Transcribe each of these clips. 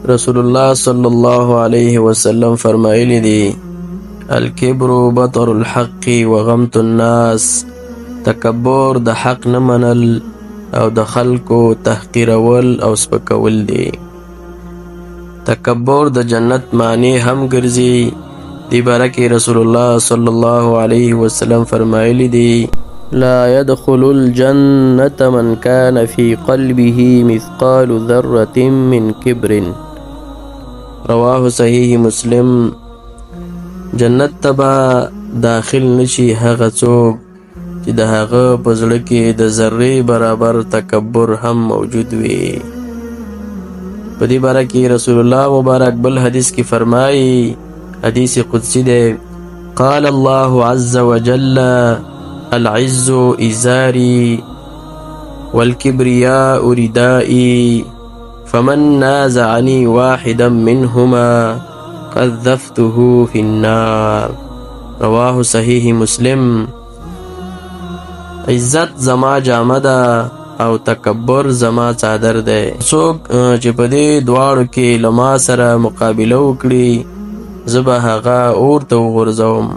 رسول الله صلی الله علیه وسلم فرمایلی دی الکبر بطر الحق وغمت الناس، تکبر د حق نه منل او د خلکو تحقیرول او سپکول دی. تکبر د جنت معنی هم ګرځي. دی باره کې رسول الله صلی الله علیه وسلم فرمایلی دی لا يدخل الجنة من كان في قلبه مثقال ذرة من كبر. رواه صحیح مسلم. جنت تبا داخل نشي هغه څوک چې د هغه په زړه کې د ذرې برابر تکبر هم موجود وي. په دې باره کې رسول الله مبارک بل حدیث کې فرمایي، حدیث قدسی دی، قال الله عز وجل العز ازاری والکبریاء ردائی فمن نازعنی واحدا منهما قذفته فی النار. رواه صحیح مسلم. عزت زما جامه ده او تکبر زما څادر دی. څوک چې په دې دواړو کې له ما سره مقابله وکړي زه به هغه اور ته وغورځوم.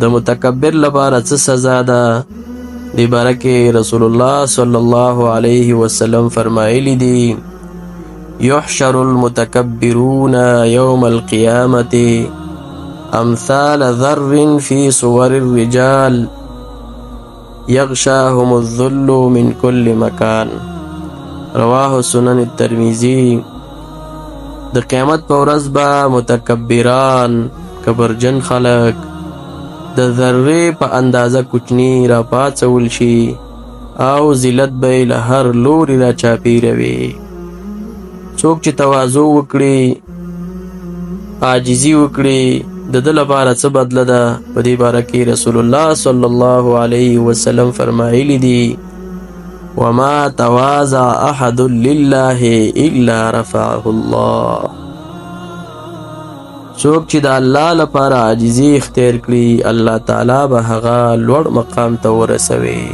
د متکبر لپاره څه سزا ده؟ دې باره کې رسول الله صلی الله علیه وسلم فرمایلی دي یحشر المتکبرون یوم القیامة امثال ذر فی صور الرجال یغشاهم الذل من كل مکان. رواه سنن الترمذی. د قیامت په ورځ به متکبران، کبرجن خلق د ذرې په اندازه کوچني را پاڅول شي او ذلت به له هر لوري را چاپیره وي. څوک چې تواضع وکړي، عاجزي وکړي، د ده لپاره څه بدله ده؟ په دې باره کې رسول الله صلی الله علیه وسلم فرمایلی دي وما تواضع احد لله الا رفعه الله. څوک چې د الله لپاره عاجزي اختیار کړي الله تعالی به هغه لوړ مقام ته ورسوي.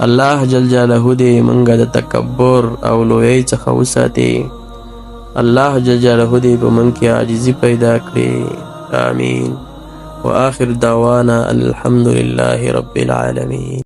الله جل جلاله دې موږ د تکبر او لویۍ څخه وساتي. الله جل جلاله دې په موږ کې عاجزي پیدا کړي. آمین. وآخر دعوانا الحمد لله رب العالمين.